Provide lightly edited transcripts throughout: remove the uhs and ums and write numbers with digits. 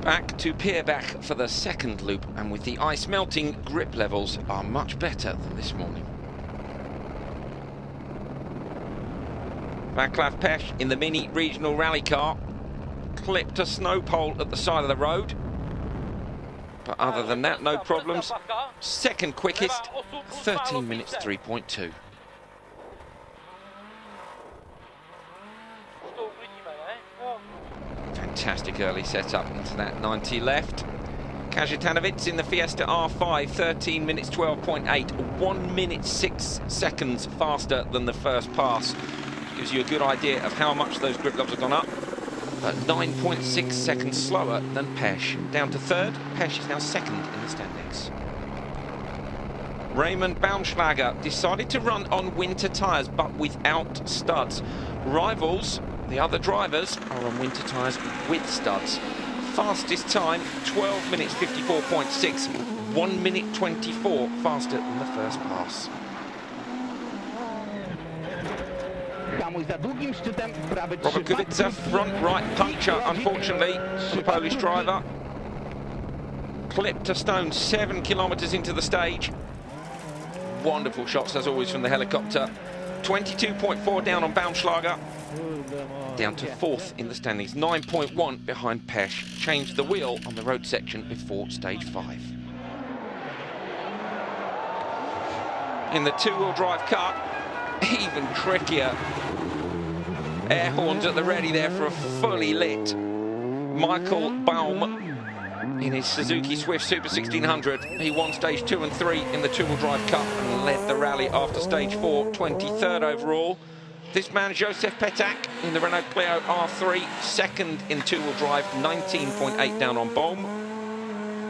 Back to Pierbach for the second loop, and with the ice melting, grip levels are much better than this morning. Václav Pesch in the mini regional rally car clipped a snow pole at the side of the road, but other than that, no problems. Second quickest, 13 minutes 3.2. Fantastic early setup into that 90 left. Kajetanovic in the Fiesta R5, 13 minutes 12.8, 1 minute 6 seconds faster than the first pass. Gives you a good idea of how much those grip levels have gone up, but 9.6 seconds slower than Pesch. Down to third, Pesch is now second in the standings. Raymond Baumschlager decided to run on winter tyres, but without studs. Rivals, the other drivers, are on winter tyres with studs. Fastest time, 12 minutes 54.6, 1 minute 24 faster than the first pass. Robert Kubica, front right puncture, unfortunately, for the Polish driver. Clipped a stone 7 kilometres into the stage. Wonderful shots, as always, from the helicopter. 22.4 down on Baumschlager. Down to fourth in the standings, 9.1 behind Pesch. Changed the wheel on the road section before stage 5. In the two-wheel drive car, even trickier. Air horns at the ready there for a fully lit Michael Baum in his Suzuki Swift Super 1600. He won stage 2 and 3 in the two-wheel drive cup and led the rally after stage 4, 23rd overall. This man, Joseph Petak, in the Renault Clio R3, second in two-wheel drive, 19.8 down on Baum,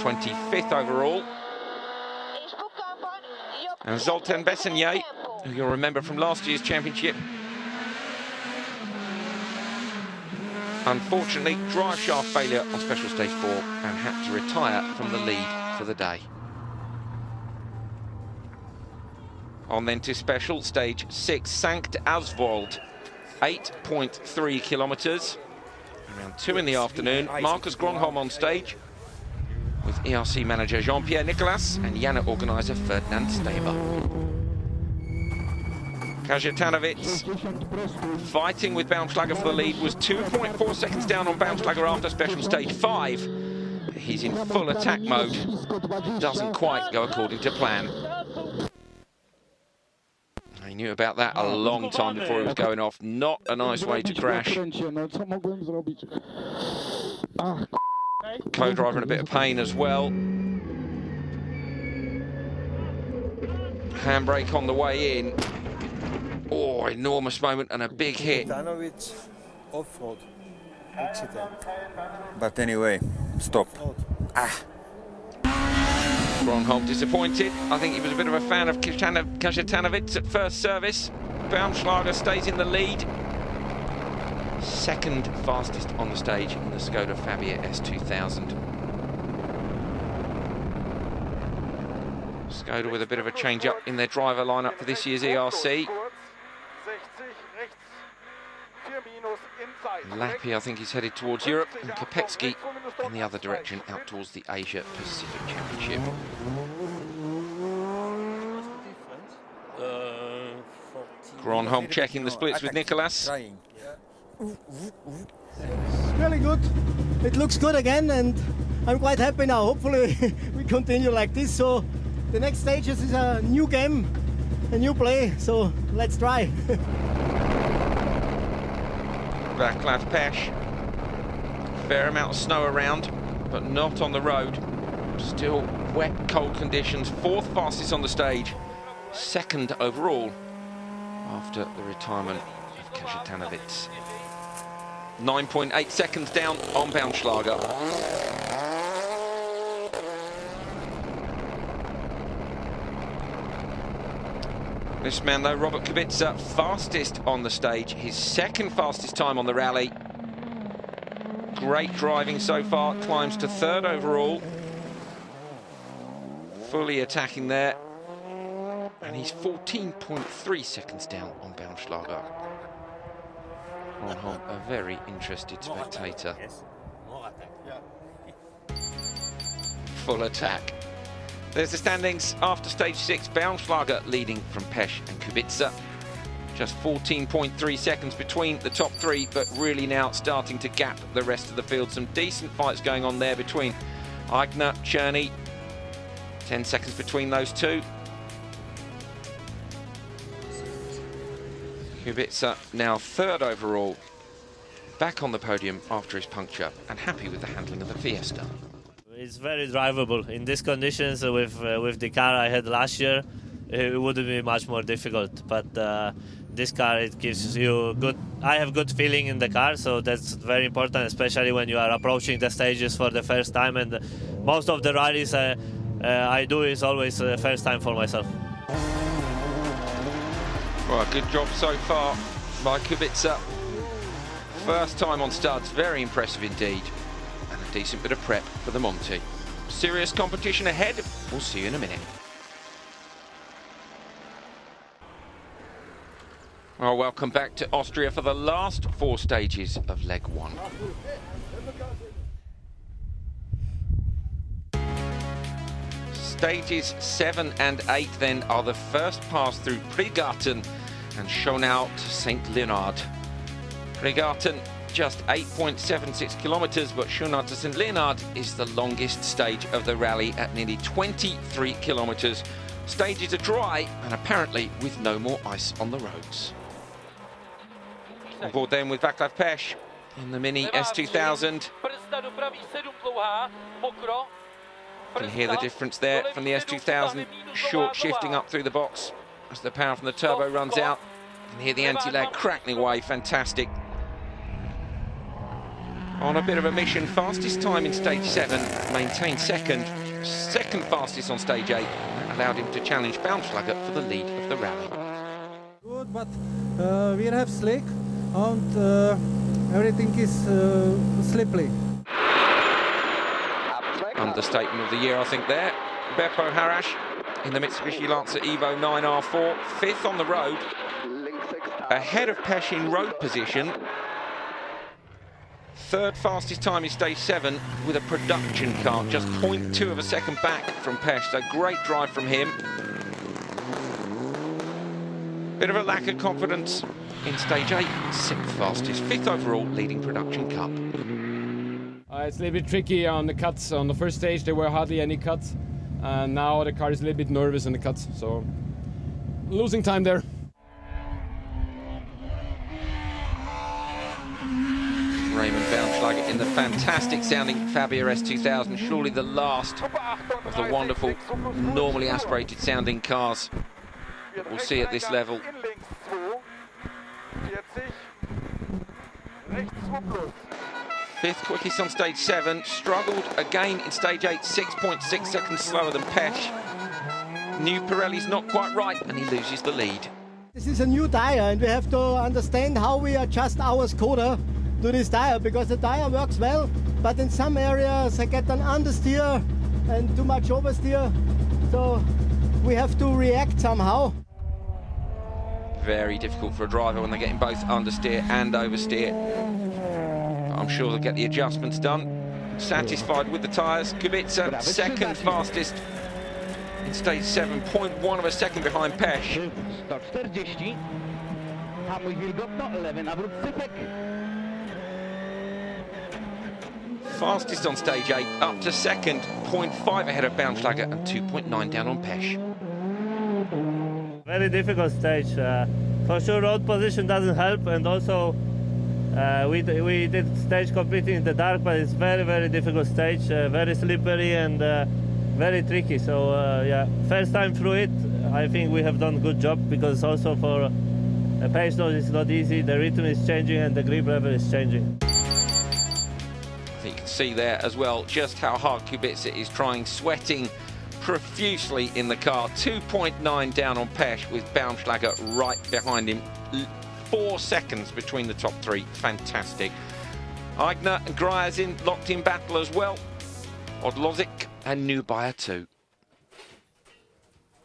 25th overall. And Zoltan Bessenye, who you'll remember from last year's championship, unfortunately, drive shaft failure on special stage 4 and had to retire from the lead for the day. On then to special stage 6, Sankt Aswald, 8.3 kilometres. Around 2 in the afternoon, Marcus Gronholm on stage with ERC manager Jean-Pierre Nicolas and Janner organiser Ferdinand Steber. Kajetanovic fighting with Baumschlager for the lead, was 2.4 seconds down on Baumschlager after special stage 5. He's in full attack mode. Doesn't quite go according to plan. He knew about that a long time before he was going off. Not a nice way to crash. Co-driver in a bit of pain as well. Handbrake on the way in. Oh, enormous moment and a big hit. Off-road accident. But anyway, stop. Gronholm disappointed. I think he was a bit of a fan of Kajetanovic at first service. Baumschlager stays in the lead. Second fastest on the stage in the Skoda Fabia S2000. Skoda with a bit of a change up in their driver lineup for this year's ERC. Lappi, I think, is headed towards Europe, and Kopecki in the other direction, out towards the Asia Pacific Championship. Gronholm checking the splits with Nicolas. Really good. It looks good again, and I'm quite happy now. Hopefully we continue like this. So the next stages is a new game, a new play. So let's try. Václav Pesch. Fair amount of snow around, but not on the road. Still wet, cold conditions. Fourth fastest on the stage. Second overall after the retirement of Kajetanovic. 9.8 seconds down on Baumschlager. This man, though, Robert Kubica, fastest on the stage, his second fastest time on the rally. Great driving so far, climbs to third overall. Fully attacking there. And he's 14.3 seconds down on Baumschlager. Gronholm, a very interested spectator. full attack. There's the standings after stage 6. Baumschlager leading from Pesch and Kubica. Just 14.3 seconds between the top 3, but really now starting to gap the rest of the field. Some decent fights going on there between Aigner, Czerny. 10 seconds between those two. Kubica now 3rd overall, back on the podium after his puncture and happy with the handling of the Fiesta. It's very drivable. In these conditions with the car I had last year, it would be much more difficult. But this car, it gives you good. I have good feeling in the car, so that's very important, especially when you are approaching the stages for the first time. And most of the rallies I do is always the first time for myself. Well, good job so far by Kubica. First time on studs, very impressive indeed. And a decent bit of prep for the Monty. Serious competition ahead. We'll see you in a minute. Well, welcome back to Austria for the last 4 stages of leg 1. Stages 7 and 8 then are the first pass through Pregarten and Schönau to St. Leonhard. Pregarten just 8.76 kilometres, but Schönau to St. Leonhard is the longest stage of the rally at nearly 23 kilometres. Stages are dry and apparently with no more ice on the roads. On board then with Václav Pesch in the Mini S2000. You can hear the difference there from the S2000, short shifting up through the box as the power from the turbo runs out. You can hear the anti-lag crackling away, fantastic. On a bit of a mission, fastest time in stage 7, maintained second fastest on stage 8, allowed him to challenge Baumschlager for the lead of the rally. Good, but we have slick and everything is slippery. Understatement of the year, I think, there. Beppo Harash in the Mitsubishi Lancer Evo 9R4, 5th on the road, ahead of Pesch in road position. 3rd fastest time in stage 7 with a production car, just 0.2 of a second back from Pesch, so great drive from him. Bit of a lack of confidence in stage 8, 6th fastest, 5th overall, leading production cup. It's a little bit tricky on the cuts. On the first stage there were hardly any cuts, and now the car is a little bit nervous in the cuts, so losing time there. Raymond Baumschlager in the fantastic sounding Fabia S2000, surely the last of the wonderful, normally aspirated sounding cars we'll see at this level. 5th quickest on stage 7, struggled again in stage 8, 6.6 seconds slower than Pesch. New Pirelli's not quite right and he loses the lead. This is a new tire and we have to understand how we adjust our Skoda to this tire, because the tire works well, but in some areas I get an understeer and too much oversteer, so we have to react somehow. Very difficult for a driver when they're getting both understeer and oversteer. I'm sure they'll get the adjustments done. Satisfied with the tyres. Kubica, 2nd fastest in stage 7, 0.1 of a second behind Pesch. Fastest on stage 8, up to 2nd, 0.5 ahead of Baumschlager and 2.9 down on Pesch. Very difficult stage. For sure, road position doesn't help, and also we did stage completely in the dark, but it's very difficult stage, very slippery and very tricky. So yeah, first time through it, I think we have done a good job, because also for a pace nose it's not easy. The rhythm is changing and the grip level is changing. I think you can see there as well just how hard Kubica is trying, sweating profusely in the car. 2.9 down on Pesch with Baumschlager right behind him. 4 seconds between the top 3. Fantastic. Aigner and Gryazin locked in battle as well. Odlozic and Neubauer too.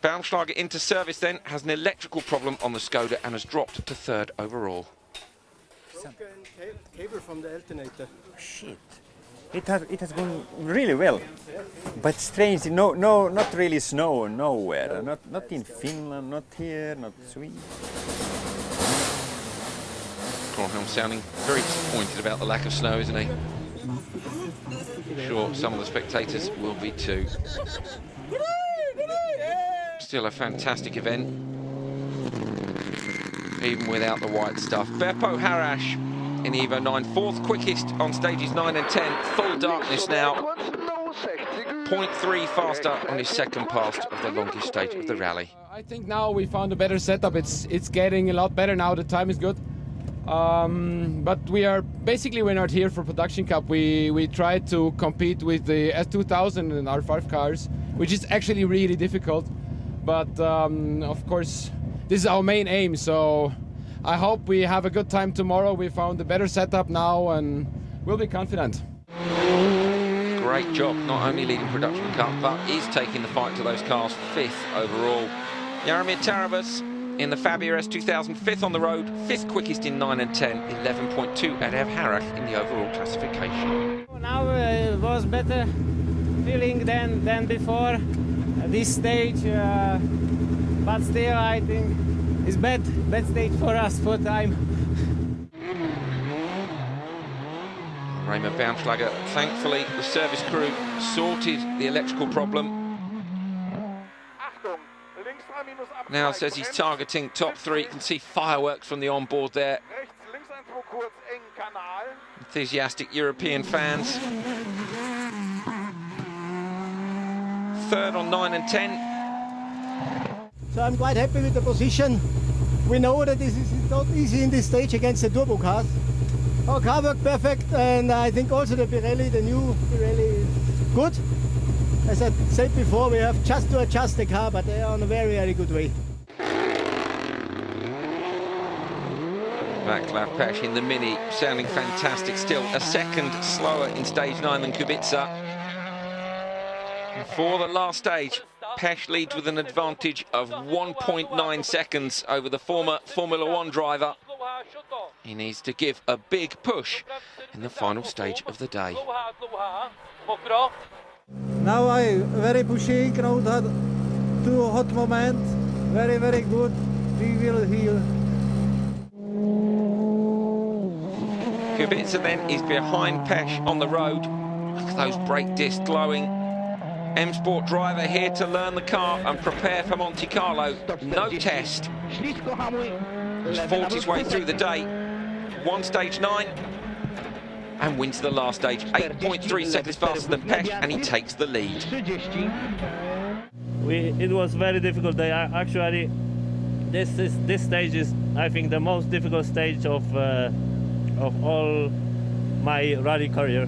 Baumschlager into service then, has an electrical problem on the Skoda and has dropped to 3rd overall. Broken cable from the alternator. Shit. It has gone really well, but strange. No, not really snow nowhere. Not in Finland, not here, not Sweden. Kornhelm sounding very disappointed about the lack of snow, isn't he? I'm sure some of the spectators will be too. Still a fantastic event, even without the white stuff. Beppo Harash in Evo 9, fourth quickest on stages 9 and 10. Full darkness now. 0.3 faster on his second pass of the longest stage of the rally. I think now we found a better setup. It's getting a lot better now. The time is good. But we're not here for Production Cup. We try to compete with the S2000 and R5 cars, which is actually really difficult. But of course, this is our main aim. So I hope we have a good time tomorrow. We found a better setup now and we'll be confident. Great job, not only leading Production Cup, but is taking the fight to those cars 5th overall. Jaromir Tarabas in the Fabia S2000, 5th on the road, 5th quickest in 9 and 10, 11.2 ahead of Harach in the overall classification. Now it was better feeling than before this stage, but still I think it's bad stage for us for time. Raymond Baumschlager, thankfully the service crew sorted the electrical problem. Now says he's targeting top 3. You can see fireworks from the onboard there. Enthusiastic European fans. 3rd on 9 and 10. So I'm quite happy with the position. We know that this is not easy in this stage against the turbo cars. Our car worked perfect, and I think also the Pirelli, the new Pirelli, is good. As I said before, we have just to adjust the car, but they are on a very, very good way. Václav Pesch in the Mini, sounding fantastic still. A second slower in stage 9 than Kubica. And for the last stage, Pesch leads with an advantage of 1.9 seconds over the former Formula 1 driver. He needs to give a big push in the final stage of the day. Now I very pushing, not too hot moment, very, very good. We will heal. Kubica then is behind Pesch on the road. Look at those brake discs glowing. M-Sport driver here to learn the car and prepare for Monte Carlo. No test. He's fought his way through the day. Won stage 9 and wins the last stage. 8.3 seconds faster than Pesch, and he takes the lead. It was very difficult day. Actually, this stage is, I think, the most difficult stage of all my rally career.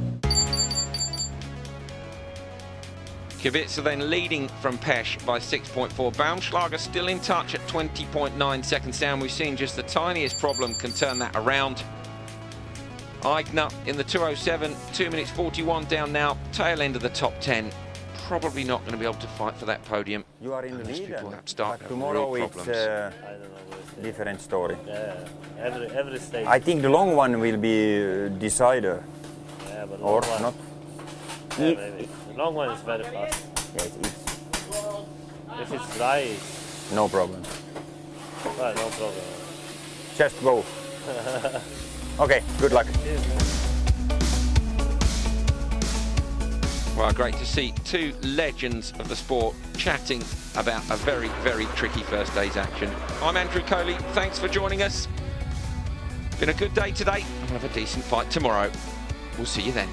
Kubica then leading from Pesch by 6.4. Baumschlager still in touch at 20.9 seconds down. We've seen just the tiniest problem can turn that around. Aigner in the 207, 2 minutes 41 down now, tail end of the top 10. Probably not going to be able to fight for that podium. You are in the lead, but tomorrow it's a different story. Yeah, every stage. I think the long one will be decider. Yeah, but or one, not. Yeah, maybe. The long one is very fast. Yes, If it's dry, no problem. well, no problem. Just go. Okay, good luck. Well, great to see two legends of the sport chatting about a very, very tricky first day's action. I'm Andrew Coley, thanks for joining us. Been a good day today, and we'll have a decent fight tomorrow. We'll see you then.